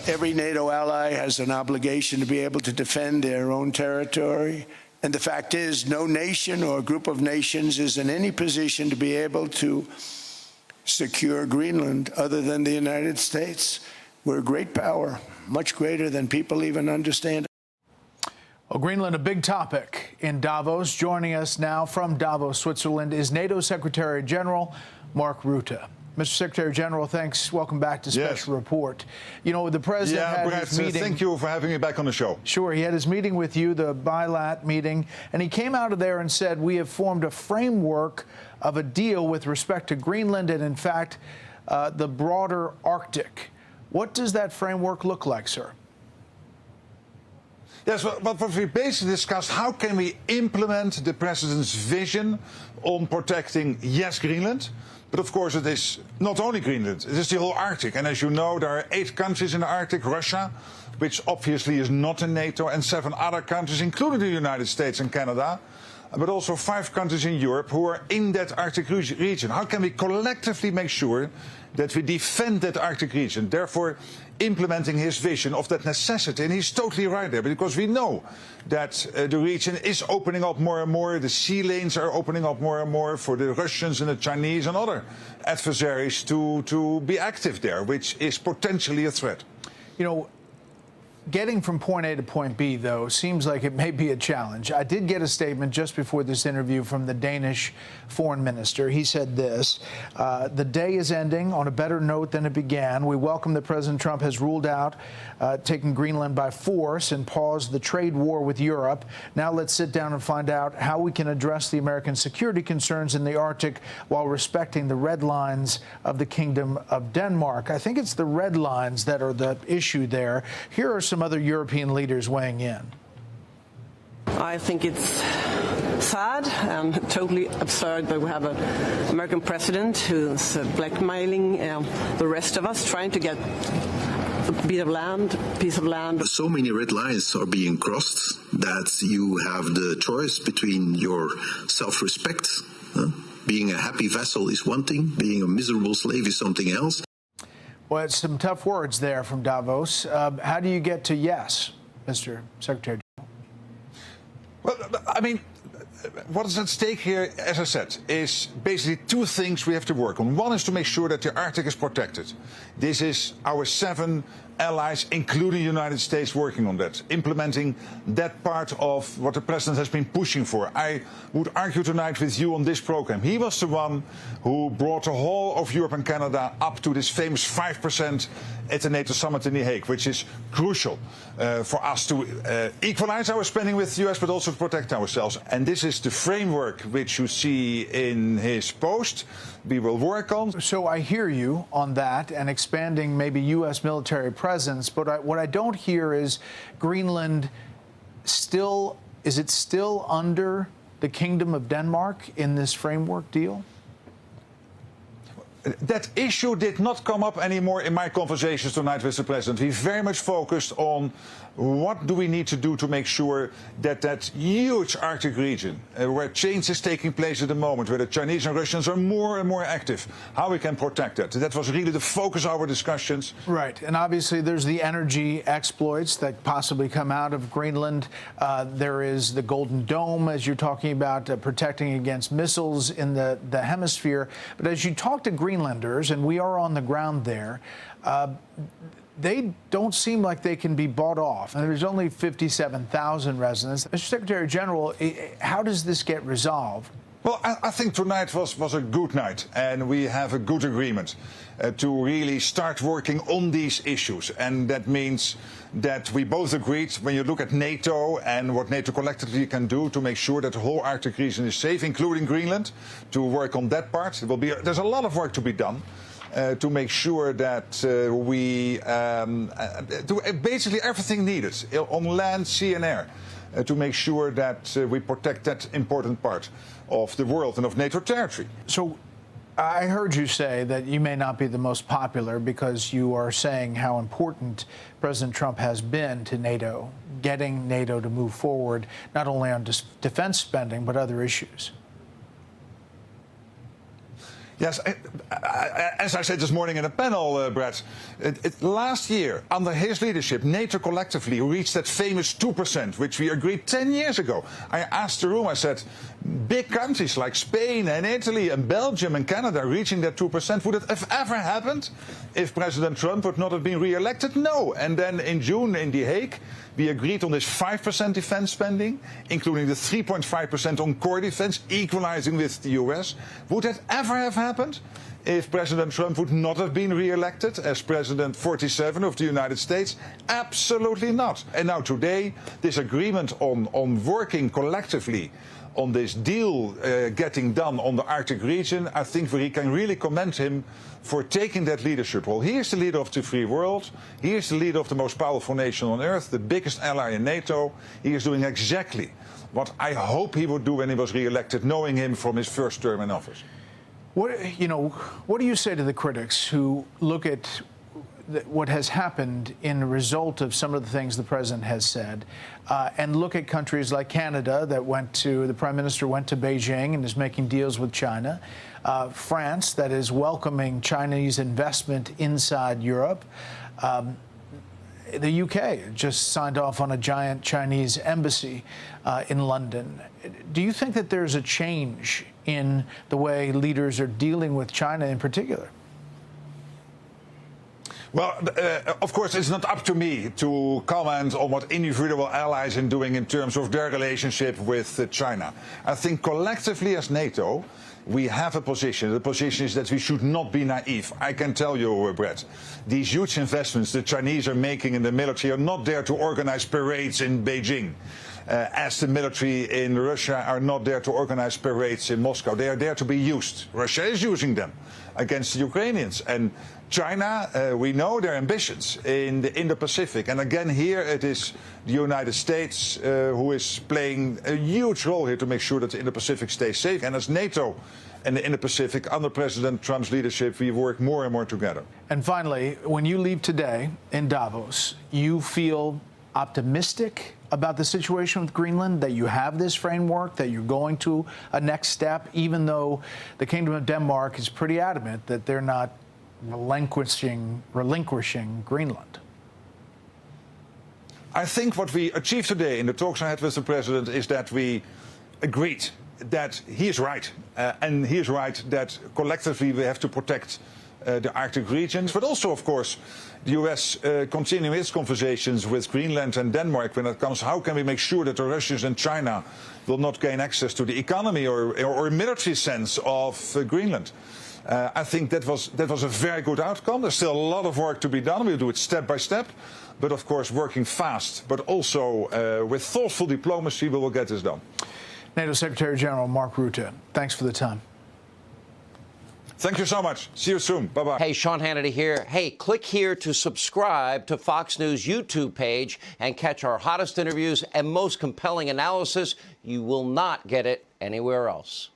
Every NATO ally has an obligation to be able to defend their own territory. And the fact is, no nation or group of nations is in any position to be able to secure Greenland other than the United States. We're a great power, much greater than people even understand. Well, Greenland, a big topic in Davos. Joining us now from Davos, Switzerland, is NATO Secretary General Mark Rutte. Mr. Secretary General, thanks. Welcome back to Special Report. You know, the President had his meeting. Thank you for having me back on the show. Sure. He had his meeting with you, the bilat meeting, and he came out of there and said, we have formed a framework of a deal with respect to Greenland and, in fact, the broader Arctic. What does that framework look like, sir? Yes, but what we basically discussed, how can we implement the President's vision on protecting, yes, Greenland, but of course it is not only Greenland, it is the whole Arctic. And as you know, there are 8 countries in the Arctic, Russia, which obviously is not in NATO, and 7 other countries, including the United States and Canada, but also 5 countries in Europe who are in that Arctic region. How can we collectively make sure that we defend that Arctic region, therefore implementing his vision of that necessity? And he's totally right there, because we know that the region is opening up more and more. The sea lanes are opening up more and more for the Russians and the Chinese and other adversaries to be active there, which is potentially a threat. You know, getting from point A to point B, though, seems like it may be a challenge. I did get a statement just before this interview from the Danish foreign minister. He said this: the day is ending on a better note than it began. We welcome that President Trump has ruled out taking Greenland by force and paused the trade war with Europe. Now let's sit down and find out how we can address the American security concerns in the Arctic while respecting the red lines of the Kingdom of Denmark. I think it's the red lines that are the issue there. Here are some other European leaders weighing in. I think it's sad and totally absurd that we have an American president who's blackmailing the rest of us, trying to get a piece of land. So many red lines are being crossed that you have the choice between your self-respect. Being a happy vassal is one thing, being a miserable slave is something else. Well, it's some tough words there from Davos. How do you get to yes, Mr. Secretary General? Well, I mean, what is at stake here, as I said, is basically 2 things we have to work on. One is to make sure that the Arctic is protected. This is our 7 allies, including the United States, working on that, implementing that part of what the President has been pushing for. I would argue tonight with you on this program. He was the one who brought the whole of Europe and Canada up to this famous 5% at the NATO summit in The Hague, which is crucial for us to equalize our spending with the US, but also to protect ourselves. And this is the framework which you see in his post. We will work on. So I hear you on that and expanding maybe U.S. military presence, but what I don't hear is Greenland still, is it still under the Kingdom of Denmark in this framework deal? That issue did not come up anymore in my conversations tonight with the President. We very much focused on what do we need to do to make sure that that huge Arctic region, where change is taking place at the moment, where the Chinese and Russians are more and more active, how we can protect that. That was really the focus of our discussions. Right. And obviously there's the energy exploits that possibly come out of Greenland. There is the Golden Dome, as you're talking about, protecting against missiles in the hemisphere. But as you talk to Greenlanders, and we are on the ground there, they don't seem like they can be bought off. And there's only 57,000 residents. Mr. Secretary General, how does this get resolved? Well, I think tonight was a good night, and we have a good agreement to really start working on these issues. And that means that we both agreed, when you look at NATO and what NATO collectively can do to make sure that the whole Arctic region is safe, including Greenland, to work on that part. There's a lot of work to be done. To make sure that we do basically everything needed on land, sea and air to make sure that we protect that important part of the world and of NATO territory. So I heard you say that you may not be the most popular because you are saying how important President Trump has been to NATO, getting NATO to move forward not only on defense spending but other issues. Yes, as I said this morning in a panel, Brett, last year, under his leadership, NATO collectively reached that famous 2%, which we agreed 10 years ago. I asked the room, I said, big countries like Spain and Italy and Belgium and Canada reaching that 2%, would it have ever happened if President Trump would not have been re-elected? No. And then in June in The Hague, we agreed on this 5% defense spending, including the 3.5% on core defense, equalizing with the US. Would that ever have happened if President Trump would not have been re-elected as President 47 of the United States? Absolutely not. And now today, this agreement on working collectively on this deal getting done on the Arctic region, I think we can really commend him for taking that leadership role. He is the leader of the free world. He is the leader of the most powerful nation on earth, the biggest ally in NATO. He is doing exactly what I hope he would do when he was re-elected, knowing him from his first term in office. What do you say to the critics who look at what has happened in the result of some of the things the president has said, and look at countries like Canada that the prime minister went to Beijing and is making deals with China, France that is welcoming Chinese investment inside Europe, the UK just signed off on a giant Chinese embassy in London. Do you think that there's a change in the way leaders are dealing with China in particular? Well, of course, it's not up to me to comment on what individual allies are doing in terms of their relationship with China. I think collectively as NATO, we have a position. The position is that we should not be naive. I can tell you, Brett, these huge investments the Chinese are making in the military are not there to organize parades in Beijing, as the military in Russia are not there to organize parades in Moscow. They are there to be used. Russia is using them against the Ukrainians. And China, we know their ambitions in the Indo-Pacific. And again, here it is the United States who is playing a huge role here to make sure that the Indo-Pacific stays safe. And as NATO and the Indo-Pacific, under President Trump's leadership, we work more and more together. And finally, when you leave today in Davos, you feel optimistic about the situation with Greenland, that you have this framework, that you're going to a next step, even though the Kingdom of Denmark is pretty adamant that they're not relinquishing Greenland? I think what we achieved today in the talks I had with the President is that we agreed that he is right. And he is right that collectively we have to protect the Arctic regions, but also, of course, the US continuing its conversations with Greenland and Denmark when it comes how can we make sure that the Russians and China will not gain access to the economy or military sense of Greenland. I think that was a very good outcome. There's still a lot of work to be done. We'll do it step by step, but of course working fast, but also with thoughtful diplomacy, we will get this done. NATO Secretary General Mark Rutte, thanks for the time. Thank you so much. See you soon. Bye-bye. Hey, Sean Hannity here. Hey, click here to subscribe to Fox News YouTube page and catch our hottest interviews and most compelling analysis. You will not get it anywhere else.